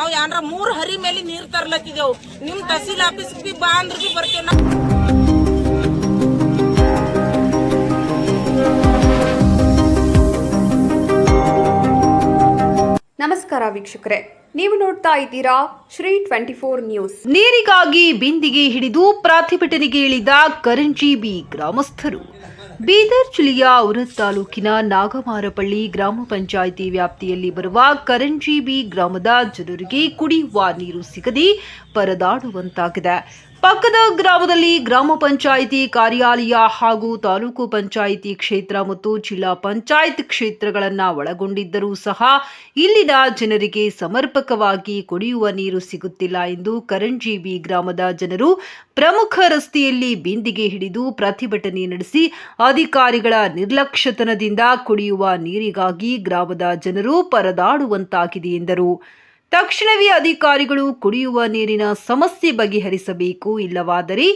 ನಾವ್ ಯಾರ 3 ಹರಿ ಮೇಲೆ ನೀರ್ ತರ್ಲತ್ತಿದೇವು. ನಿಮ್ ತಹಸೀಲ್ ಆಫೀಸ್ ಬಿ ಬಾ ಅಂದ್ರ ಬಿ ಬರ್ತೇವ್ ನಾವು. ನಮಸ್ಕಾರ ವೀಕ್ಷಕರೇ, ನೀವು ನೋಡ್ತಾ ಇದ್ದೀರಾ ಶ್ರೀ 24 ನ್ಯೂಸ್. ನೀರಿಗಾಗಿ ಬಿಂದಿಗೆ ಹಿಡಿದು ಪ್ರತಿಭಟನೆಗೆ ಇಳಿದ ಕರಂಜೀಬಿ ಗ್ರಾಮಸ್ಥರು. ಬೀದರ್ ಜಿಲ್ಲೆಯ ಔರದ್ ತಾಲೂಕಿನ ನಾಗಮಾರಪಳ್ಳಿ ಗ್ರಾಮ ಪಂಚಾಯಿತಿ ವ್ಯಾಪ್ತಿಯಲ್ಲಿ ಬರುವ ಕರಂಜೀಬಿ ಗ್ರಾಮದ ಜನರಿಗೆ ಕುಡಿಯುವ ನೀರು ಸಿಗದೆ ಪರದಾಡುವಂತಾಗಿದೆ. ಪಕ್ಕದ ಗ್ರಾಮದಲ್ಲಿ ಗ್ರಾಮ ಪಂಚಾಯಿತಿ ಕಾರ್ಯಾಲಯ ಹಾಗೂ ತಾಲೂಕು ಪಂಚಾಯಿತಿ ಕ್ಷೇತ್ರ ಮತ್ತು ಜಿಲ್ಲಾ ಪಂಚಾಯತ್ ಕ್ಷೇತ್ರಗಳನ್ನು ಒಳಗೊಂಡಿದ್ದರೂ ಸಹ ಇಲ್ಲಿನ ಜನರಿಗೆ ಸಮರ್ಪಕವಾಗಿ ಕುಡಿಯುವ ನೀರು ಸಿಗುತ್ತಿಲ್ಲ ಎಂದು ಕರಂಜೀಬಿ ಗ್ರಾಮದ ಜನರು ಪ್ರಮುಖ ರಸ್ತೆಯಲ್ಲಿ ಬಿಂದಿಗೆ ಹಿಡಿದು ಪ್ರತಿಭಟನೆ ನಡೆಸಿ ಅಧಿಕಾರಿಗಳ ನಿರ್ಲಕ್ಷ್ಯತನದಿಂದ ಕುಡಿಯುವ ನೀರಿಗಾಗಿ ಗ್ರಾಮದ ಜನರು ಪರದಾಡುವಂತಾಗಿದೆ ಎಂದರು. ತಕ್ಷಣವೇ ಅಧಿಕಾರಿಗಳು ಕುಡಿಯುವ ನೀರಿನ ಸಮಸ್ಯೆ ಬಗೆಹರಿಸಬೇಕು, ಇಲ್ಲವಾದರೆ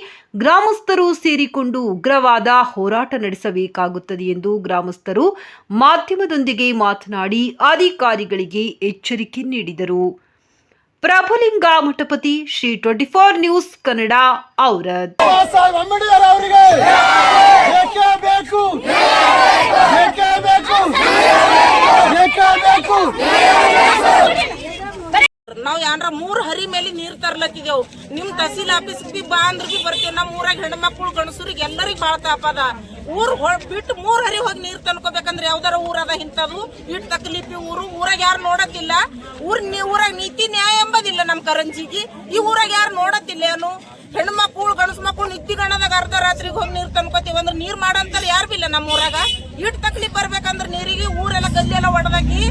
ಗ್ರಾಮಸ್ಥರು ಸೇರಿಕೊಂಡು ಉಗ್ರವಾದ ಹೋರಾಟ ನಡೆಸಬೇಕಾಗುತ್ತದೆ ಎಂದು ಗ್ರಾಮಸ್ಥರು ಮಾಧ್ಯಮದೊಂದಿಗೆ ಮಾತನಾಡಿ ಅಧಿಕಾರಿಗಳಿಗೆ ಎಚ್ಚರಿಕೆ ನೀಡಿದರು. ಪ್ರಭುಲಿಂಗ ಮಠಪತಿ, ಶ್ರೀ 24 ನ್ಯೂಸ್ ಕನ್ನಡ, ಔರದ್. ನಾವ್ ಯಾರ 3 ಹರಿ ಮೇಲೆ ನೀರ್ ತರ್ಲತ್ತಿದೇವು. ನಿಮ್ ತಹಸೀಲ್ ಆಫೀಸ್ ಬಿ ಬಾ ಅಂದ್ರ ಬಿ ಬರ್ತೇವ್. ನಮ್ ಊರಾಗ ಹೆಣ್ಮಕ್ಳು ಗಣಸರಿಗೆ ಎಲ್ಲರಿಗೂ ಬಾಳ ತಾಪದ. ಊರ್ ಬಿಟ್ಟು 3 ಹರಿ ಹೋಗಿ ನೀರ್ ತನ್ಕೋಬೇಕಂದ್ರೆ ಯಾವ್ದಾರ ಊರದ ಇಂತದು ಇಟ್ ತಕ್ಲೀಫಿ ಊರಾಗ ಯಾರು ನೋಡತ್ತಿಲ್ಲ. ಊರಾಗ ನೀತಿ ನ್ಯಾಯ ಎಂಬುದಿಲ್ಲ. ನಮ್ ಕರಂಜಿಗೆ ಈ ಊರಾಗ ಯಾರು ನೋಡತ್ತಿಲ್ಲ. ಏನು ಹೆಣ್ಮಕ್ಳು ಗಣಸ ಮಕ್ಳು ನಿತ್ತಿ ಗಣದಾಗ ಅರ್ಧ ರಾತ್ರಿಗೆ ಹೋಗಿ ನೀರ್ ತನ್ಕೋತೀವಿ ಅಂದ್ರೆ ನೀರ್ ಮಾಡಂತಲ್ಲ ಯಾರು ಬಿಲ್ಲ. ನಮ್ಮ ಊರಾಗ ಇಟ್ ತಕ್ಲೀಫ್ ಬರ್ಬೇಕಂದ್ರ ನೀರಿಗೆ ಊರೆಲ್ಲ ಗದ್ದೆಲ್ಲ ಒಡದಾಗಿ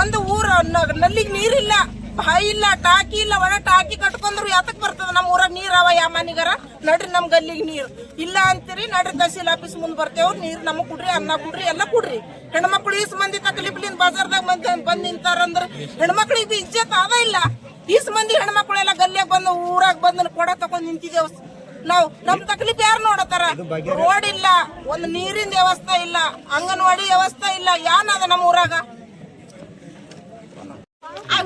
ಒಂದು ಊರ ನಲ್ಲಿಗೆ ನೀರಿಲ್ಲ, ಬಾಯಿ ಇಲ್ಲ, ಟಾಕಿ ಇಲ್ಲ. ಒಳ ಟಾಕಿ ಕಟ್ಕೊಂಡ್ರು ಯಾತಕ್ ಬರ್ತದ? ನಮ್ಮ ಊರಾಗ ನೀರ್ ಅವ ಯಾವ ಮನಿಗಾರ ನಡ್ರಿ ನಮ್ ಗಲ್ಲಿಗೆ ನೀರ್ ಇಲ್ಲ ಅಂತೀರಿ. ನಡ್ರಿ ತಹಸೀಲ್ ಆಫೀಸ್ ಮುಂದ್ ಬರ್ತೇವ್. ನೀರ್ ನಮಗ್ ಕುಡ್ರಿ, ಅನ್ನ ಕುಡ್ರಿ, ಎಲ್ಲ ಕುಡ್ರಿ. ಹೆಣ್ಮಕ್ಳು ಈಸ್ ಮಂದಿ ತಕ್ಲಿಪ್ಲಿಂದ ಬಾಜಾರ್ದಾಗ ಬಂದ್ ನಿಂತಾರಂದ್ರ ಹೆಣ್ಮಕ್ಳಿಗೆ ಬಿ ಇಜ್ಜತ್ ಅದ ಇಲ್ಲ. ಈಸ್ ಮಂದಿ ಹೆಣ್ಮಕ್ಳೆಲ್ಲ ಗಲ್ಲಿಯಾಗ ಬಂದು ಊರಾಗ ಬಂದ್ ಕೊಡ ತಕೊಂಡ್ ನಿಂತಿದ್ದೇವ್ ನಾವು. ನಮ್ ತಕ್ಲೀಫ್ ಯಾರು ನೋಡತಾರ? ರೋಡ್ ಇಲ್ಲ, ಒಂದು ನೀರಿನ ವ್ಯವಸ್ಥೆ ಇಲ್ಲ, ಅಂಗನವಾಡಿ ವ್ಯವಸ್ಥೆ ಇಲ್ಲ. ಯಾನದ ನಮ್ಮ ಊರಾಗ?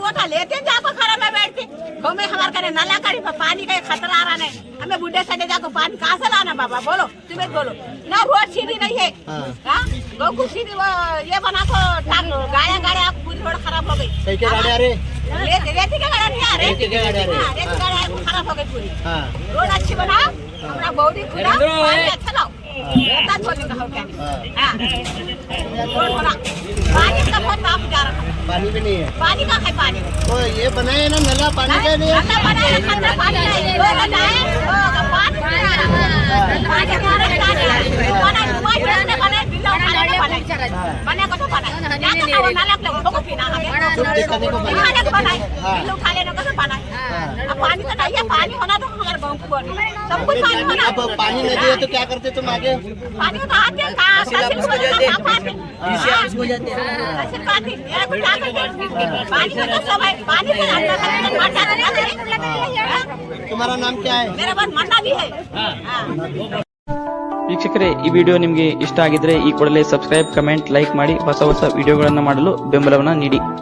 वो तो लेते जाको खरा में बैठते हमें हमारे करे नाला करी पानी का खतरा आ रहा नहीं. हमें बुढ़े सटे जाको पानी कहाँ से लाना? बाबा बोलो, तुम्हें बोलो ना. रोड सीधी नहीं है, गोकू सीधी ये बना को गाड़ियाँ पूरी रोड खराब हो गई. रेती का गाड़ी नहीं आ रही, रेती गाड़ी खराब हो गई पूरी. रोड अच्छी बना, हमारा बॉडी खुला, अच्छा लाओ. पानी का बहुत ताप जा रहा है. पानी भी नहीं है. पानी का है पानी. ओ ये बनाए ना नला, पानी का नहीं है. नला बनाए, खतरा पानी नहीं. वो बनाए, पानी नहीं आ रहा. पानी आ रहा है, बनाए दुआई करने बनाए, बिल्ला उठाने बनाए. बनाए को तो बनाए. जाके तो वो नला के उनको पीना है. दिखाने को बनाए. बिल्ला उठा लेने को तो बनाए. अब पानी तो नहीं है. पानी होना तो हमारे गाँव को बोल. सब कुछ पानी होना. अब पानी नहीं दिए तो क्या करते तुम आगे? पानी तो आते हैं. तुम्हारा नाम क्या है? मेरा बात मन्ना भी है. ವೀಕ್ಷಕರೇ, ಈ ವಿಡಿಯೋ ನಿಮಗೆ ಇಷ್ಟ ಆಗಿದ್ರೆ ಈ ಕೂಡಲೇ ಸಬ್ಸ್ಕ್ರೈಬ್, ಕಮೆಂಟ್, ಲೈಕ್ ಮಾಡಿ ಹೊಸ ವಿಡಿಯೋಗಳನ್ನು ಮಾಡಲು ಬೆಂಬಲವನ್ನು ನೀಡಿ.